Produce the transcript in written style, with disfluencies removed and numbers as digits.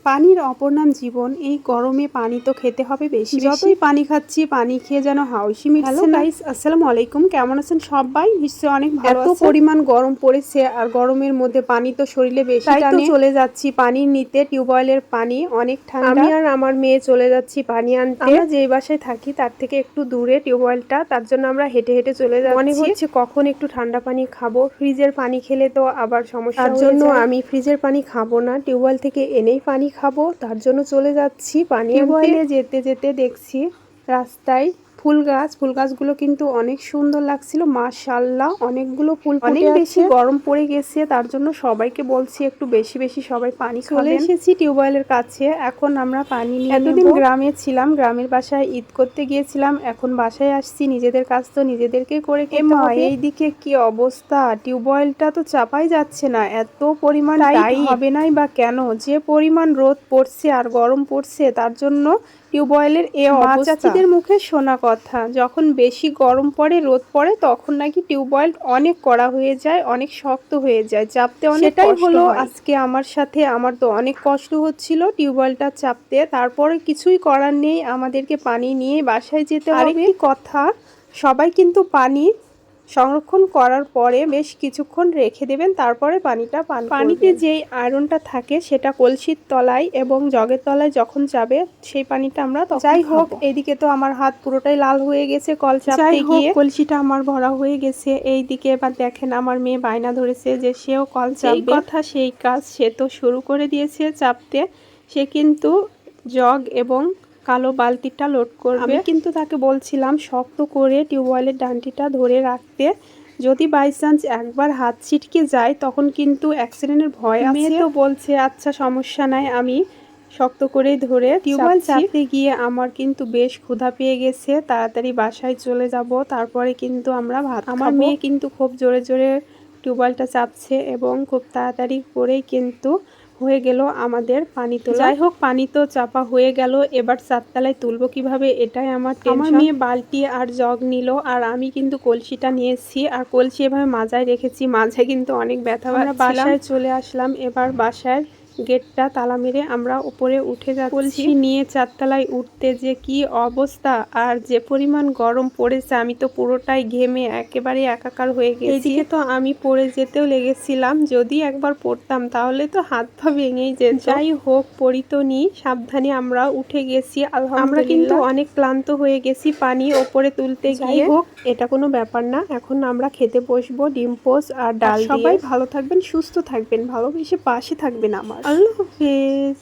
পানির অপর নাম জীবন। এই গরমে পানি তো খেতে হবে বেশি। যতই পানি খাচ্ছি, পানি খেয়ে যেন হাউসি মিটছে না। হ্যালো গাইস, আসসালামু আলাইকুম। কেমন আছেন সবাই? নিশ্চয়ই অনেক ভালো আছেন। এত পরিমাণ গরম পড়েছে আর গরমের মধ্যে পানি তো শরীরে বেশি টানে। তাই তো চলে যাচ্ছি পানি নিতে। টিউবওয়েলের পানি অনেক ঠান্ডা। আমি আর আমার মেয়ে চলে যাচ্ছি পানি আনতে। আমরা যেই বাসায় থাকি তার থেকে একটু দূরে টিউবওয়েলটা, তার জন্য আমরা হেঁটে হেঁটে চলে যাচ্ছি। মনে হচ্ছে কখন একটু ঠান্ডা পানি খাবো। ফ্রিজের পানি খেলে তো আবার সমস্যা হয়ে যায়। তার জন্য আমি ফ্রিজের পানি খাবো না, টিউবওয়েল থেকে এনেই পানি খাবো। তার জন্য চলে যাচ্ছি পানি আনতে। টিউবওয়েলে যেতে যেতে দেখছি রাস্তায় ফুল গাছগুলো কিন্তু অনেক সুন্দর লাগছিল। মাশাআল্লাহ, অনেকগুলো ফুল অনেক বেশি গরম পড়ে গেছে, তার জন্য সবাইকে বলছি একটু বেশি বেশি সবাই পানি খাবেন। চলে এসেছি টিউবওয়েলের কাছে, এখন আমরা পানি নিয়ে নেব। এতদিন গ্রামে ছিলাম, গ্রামের বাসায় ঈদ করতে গিয়েছিলাম, এখন বাসায় আসছি। নিজেদের কাজ তো নিজেদেরকে করে খেতে হবে। এইদিকে কি অবস্থা, টিউবওয়েলটা তো চাপাই যাচ্ছে না। এত পরিমাণ টাইট হবে নাই বা কেন, যে পরিমাণ রোদ পড়ছে আর গরম পড়ছে, তার জন্য টিউবওয়েলের এ অবস্থা। চাচিদের মুখে শোনা কথা, যখন বেশি গরম পড়ে, রোদ পড়ে, তখন নাকি টিউবওয়েল অনেক কড়া হয়ে যায়, অনেক শক্ত হয়ে যায়, চাপতে অনেক কষ্ট হয়। সেটাই হলো আজকে আমার সাথে। আমার তো অনেক কষ্ট হচ্ছিল টিউবওয়েলটা চাপতে, তারপরে কিছুই করার নেই, আমাদেরকে পানি নিয়ে বাসায় যেতে হবে। আরেকটি কথা, সবাই কিন্তু পানি সংরক্ষণ করার পরে বেশ কিছুক্ষণ রেখে দেবেন, তারপরে পানিটা পান করবেন। পানিতে যেই আয়রনটা থাকে সেটা কলসির তলায় এবং জগের তলায় যখন যাবে, সেই পানিটা আমরা তখন খাবো। যাই হোক, এইদিকে তো আমার হাত পুরোটাই লাল হয়ে গেছে কল চাপতে গিয়ে। কলসিটা আমার ভরা হয়ে গেছে। এইদিকে এবার দেখেন আমার মেয়ে বায়না ধরেছে যে সেও কল চাপবে। এই কথা সেই কাজ, সে তো শুরু করে দিয়েছে চাপতে। সে কিন্তু জগ এবং কালো বালতিটা লোড করবে। আমি কিন্তু তাকে বলছিলাম শক্ত করে টিউবওয়েলের ডান্ডিটা ধরে রাখতে, যদি বাই চান্স একবার হাত ছিটকে যায় তখন কিন্তু অ্যাক্সিডেন্টের ভয় আছে। মেয়ে তো বলছে আচ্ছা সমস্যা নাই, আমি শক্ত করেই ধরে টিউবওয়েল চাপতে গিয়ে আমার কিন্তু বেশ ক্ষুধা পেয়ে গেছে। তাড়াতাড়ি বাসায় চলে যাব, তারপরে কিন্তু আমরা ভাত খাবো। আমার মেয়ে কিন্তু খুব জোরে জোরে টিউবওয়েলটা চাপছে এবং খুব তাড়াতাড়ি করেই কিন্তু হয়ে গেল আমাদের পানি তোলা। যাই হোক, পানি তো চাপা হয়ে গেল, এবার চারতলায় তুলবো কিভাবে, এটাই আমার টেনশন। আমার মেয়ে বালতি আর জগ নিল, আর আমি কিন্তু কলসিটা নিয়েছি, আর কলসি এভাবে মাজায় রেখেছি। মাঝে কিন্তু অনেক ব্যথা। আমরা বাসায় চলে আসলাম। এবার বাসায় গেটটা তালা মেরে আমরা উপরে উঠে যাচ্ছি। কলসি নিয়ে চারতলায় উঠতে যে কি অবস্থা, আর যে পরিমাণ গরম পড়েছে, আমি তো পুরোটাই ঘেমে একেবারে একাকার হয়ে গেছি। এদিকে তো আমি পড়ে যেতেও লেগেছিলাম, যদি একবার পড়তাম তাহলে তো হাত পা ভেঙেই যেত। যাই হোক, পরিতনি সাবধানে আমরা উঠে গেছি আলহামদুলিল্লাহ। আমরা কিন্তু অনেক ক্লান্ত হয়ে গেছি পানি ওপরে তুলতে গিয়ে। যাই হোক, এটা কোনো ব্যাপার না, এখন আমরা খেতে বসবো ডিম পোস্ট আর ডাল দিয়ে। সবাই ভালো থাকবেন, সুস্থ থাকবেন, ভালোবেসে পাশে থাকবেন আমার। আল্লাহ হাফেজ।